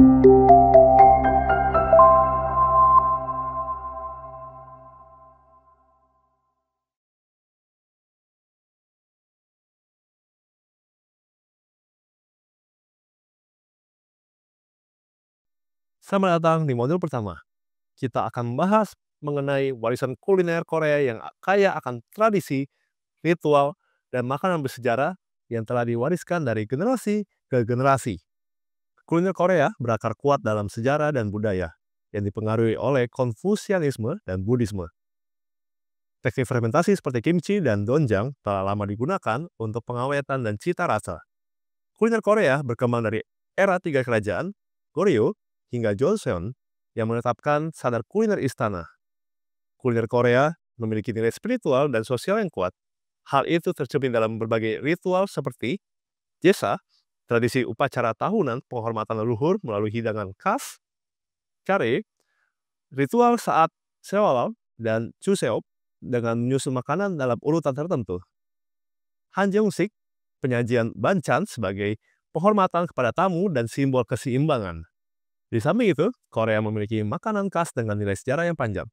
Selamat datang di modul pertama. Kita akan membahas mengenai warisan kuliner Korea yang kaya akan tradisi, ritual, dan makanan bersejarah yang telah diwariskan dari generasi ke generasi. Kuliner Korea berakar kuat dalam sejarah dan budaya yang dipengaruhi oleh Konfusianisme dan Buddhisme. Teknik fermentasi seperti kimchi dan doenjang telah lama digunakan untuk pengawetan dan cita rasa. Kuliner Korea berkembang dari era tiga kerajaan, Goryeo, hingga Joseon, yang menetapkan standar kuliner istana. Kuliner Korea memiliki nilai spiritual dan sosial yang kuat. Hal itu tercermin dalam berbagai ritual seperti Jesa, tradisi upacara tahunan penghormatan leluhur melalui hidangan khas, Kare, ritual saat Seollal, dan Chuseok dengan menyusun makanan dalam urutan tertentu. Hanjeong-sik, penyajian banchan sebagai penghormatan kepada tamu dan simbol keseimbangan. Di samping itu, Korea memiliki makanan khas dengan nilai sejarah yang panjang.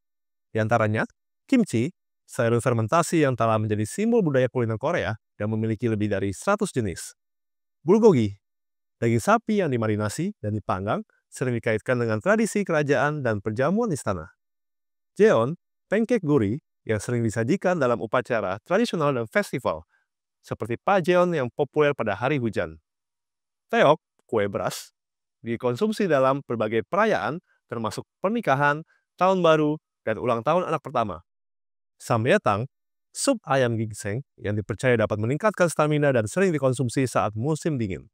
Di antaranya, kimchi, sayur fermentasi yang telah menjadi simbol budaya kuliner Korea dan memiliki lebih dari 100 jenis. Bulgogi, daging sapi yang dimarinasi dan dipanggang, sering dikaitkan dengan tradisi kerajaan dan perjamuan istana. Jeon, pancake guri yang sering disajikan dalam upacara tradisional dan festival, seperti pajeon yang populer pada hari hujan. Teok, kue beras, dikonsumsi dalam berbagai perayaan, termasuk pernikahan, tahun baru, dan ulang tahun anak pertama. Samyetang, sup ayam ginseng yang dipercaya dapat meningkatkan stamina dan sering dikonsumsi saat musim dingin.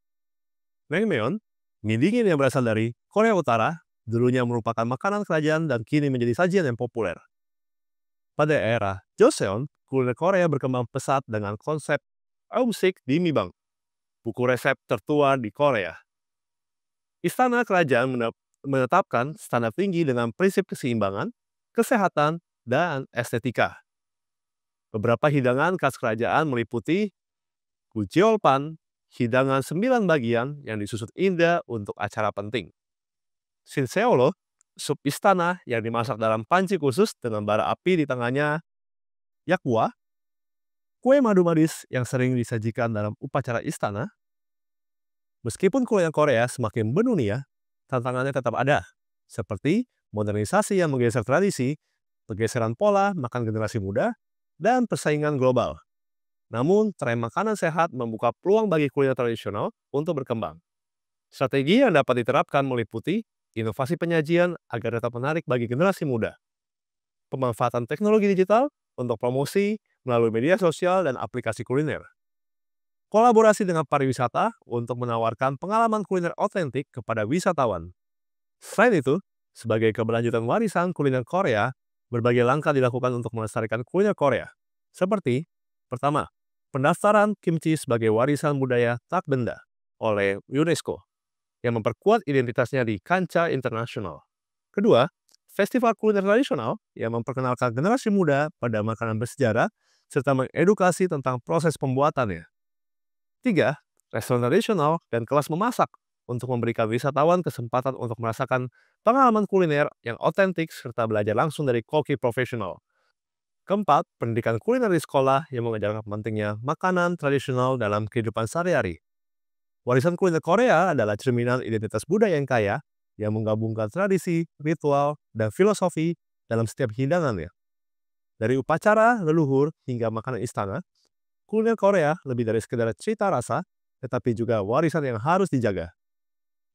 Naengmyeon, mie dingin yang berasal dari Korea Utara, dulunya merupakan makanan kerajaan dan kini menjadi sajian yang populer. Pada era Joseon, kuliner Korea berkembang pesat dengan konsep Aumsik di Mibang, buku resep tertua di Korea. Istana kerajaan menetapkan standar tinggi dengan prinsip keseimbangan, kesehatan, dan estetika. Beberapa hidangan khas kerajaan meliputi Gujeolpan, hidangan 9 bagian yang disusun indah untuk acara penting. Sinseolo, sup istana yang dimasak dalam panci khusus dengan bara api di tengahnya. Yakwa, kue madu manis yang sering disajikan dalam upacara istana. Meskipun kuliner Korea semakin mendunia, tantangannya tetap ada, seperti modernisasi yang menggeser tradisi, pergeseran pola makan generasi muda, dan persaingan global. Namun, tren makanan sehat membuka peluang bagi kuliner tradisional untuk berkembang. Strategi yang dapat diterapkan meliputi inovasi penyajian agar tetap menarik bagi generasi muda, pemanfaatan teknologi digital untuk promosi melalui media sosial dan aplikasi kuliner, kolaborasi dengan pariwisata untuk menawarkan pengalaman kuliner otentik kepada wisatawan. Selain itu, sebagai keberlanjutan warisan kuliner Korea, berbagai langkah dilakukan untuk melestarikan kuliner Korea, seperti pertama, pendaftaran kimchi sebagai warisan budaya tak benda oleh UNESCO yang memperkuat identitasnya di kancah internasional. Kedua, festival kuliner tradisional yang memperkenalkan generasi muda pada makanan bersejarah serta mengedukasi tentang proses pembuatannya. Tiga, restoran tradisional dan kelas memasak untuk memberikan wisatawan kesempatan untuk merasakan pengalaman kuliner yang otentik serta belajar langsung dari koki profesional. Keempat, pendidikan kuliner di sekolah yang mengajarkan pentingnya makanan tradisional dalam kehidupan sehari-hari. Warisan kuliner Korea adalah cerminan identitas budaya yang kaya yang menggabungkan tradisi, ritual, dan filosofi dalam setiap hidangannya. Dari upacara, leluhur, hingga makanan istana, kuliner Korea lebih dari sekedar cita rasa, tetapi juga warisan yang harus dijaga.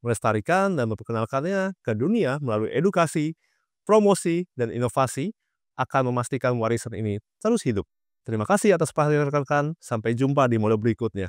Melestarikan dan memperkenalkannya ke dunia melalui edukasi, promosi, dan inovasi akan memastikan warisan ini terus hidup. Terima kasih atas perhatian rekan-rekan. Sampai jumpa di modul berikutnya.